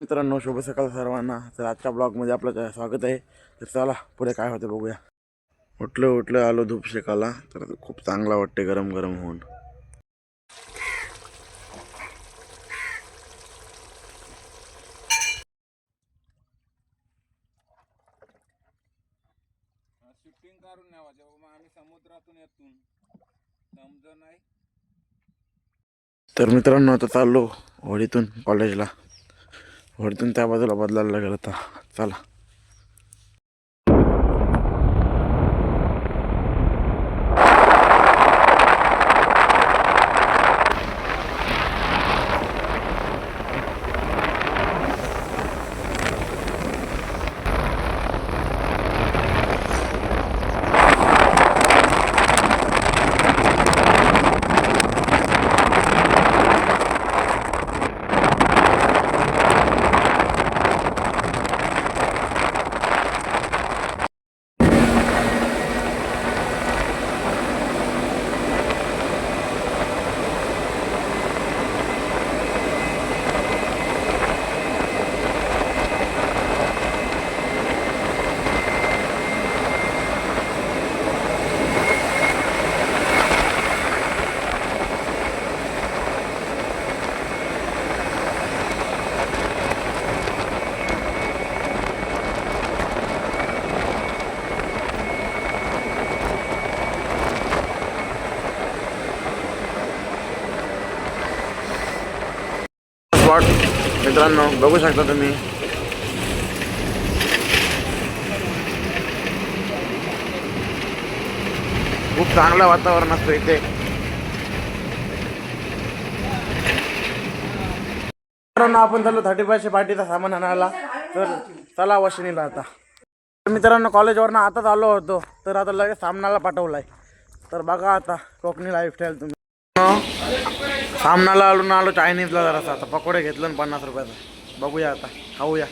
मित्रांनो, शुभ सकाळ सर्वांना. तर आजच्या ब्लॉगमध्ये आपलं स्वागत आहे. तर चला पुढे काय होतं बघूया. उठलं आलो धूप शेकाला. तर खूप चांगला वाटते गरम गरम होऊन. शूटिंग करून न्यावा जेव्हा आम्ही समुद्रातून येतून समज नाही. तर मित्रांनो, आता चाललो होडीतून कॉलेजला. होडीतून त्या बाजूला बदलायला लागेल आता. चला. स्पॉट मित्रांनो बघू शकता तुम्ही. खूप चांगलं वातावरण असतं इथे. मित्रांनो, आपण चाललो 35 पार्टीचा सामान आणायला. तर चला वशिनीला आता. मित्रांनो, कॉलेजवरनं आताच आलो होतो. तर आता लगेच सामनाला पाठवलाय. तर बघा आता कोकणी लाईफस्टाईल तुम्ही. सामनाला आलो चायनीजला जरासा. आता पकोडे घेतलं ना 50 रुपयाचा. बघूया आता, खाऊया.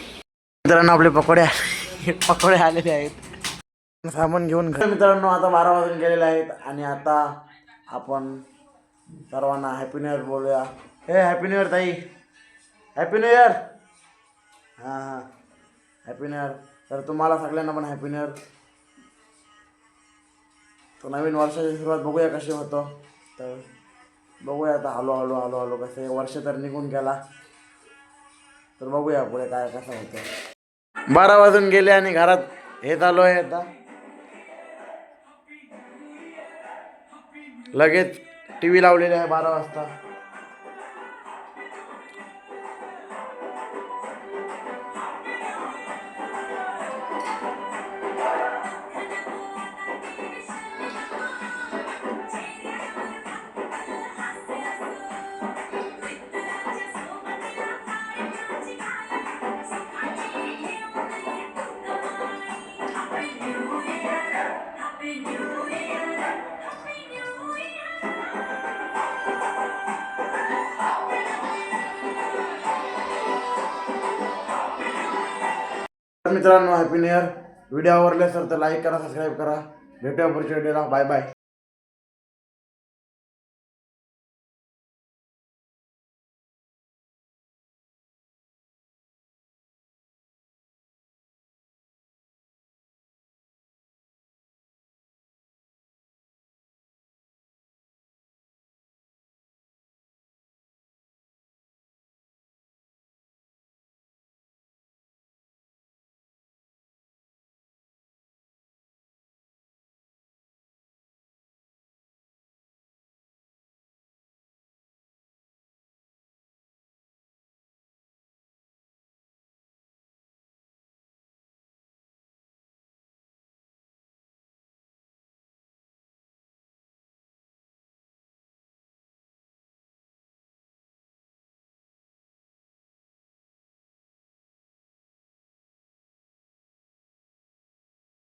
मित्रांनो, आपले पकोडे आलेले आहेत. सामान घेऊन मित्रांनो, आता 12 वाजून गेलेले आहेत. आणि आता आपण सर्वांना हॅपी न्यू इयर बोलूया. हे हॅपी न्यू इयर ताई. Happy new year. हां हॅपी न्यू इयर. तर तुम्हाला सगळ्यांना पण हॅपी न्यू इयर. तर नवीन वर्षाची सुरुवात बघूया कशी होतं. तर बघूया आता हळू कसं वर्ष तर निघून गेला. तर बघूया पुढे काय कसं होतं. 12 वाजून गेले आणि घरात हे चालू आहे आता. लगेच टी व्ही लावलेली आहे 12 वाजता. मित्रांनो, हॅपी न्यू इयर. व्हिडिओ आवडले तर लाईक करा, सबस्क्राईब करा. भेटूया पुढच्या व्हिडिओला. Bye bye.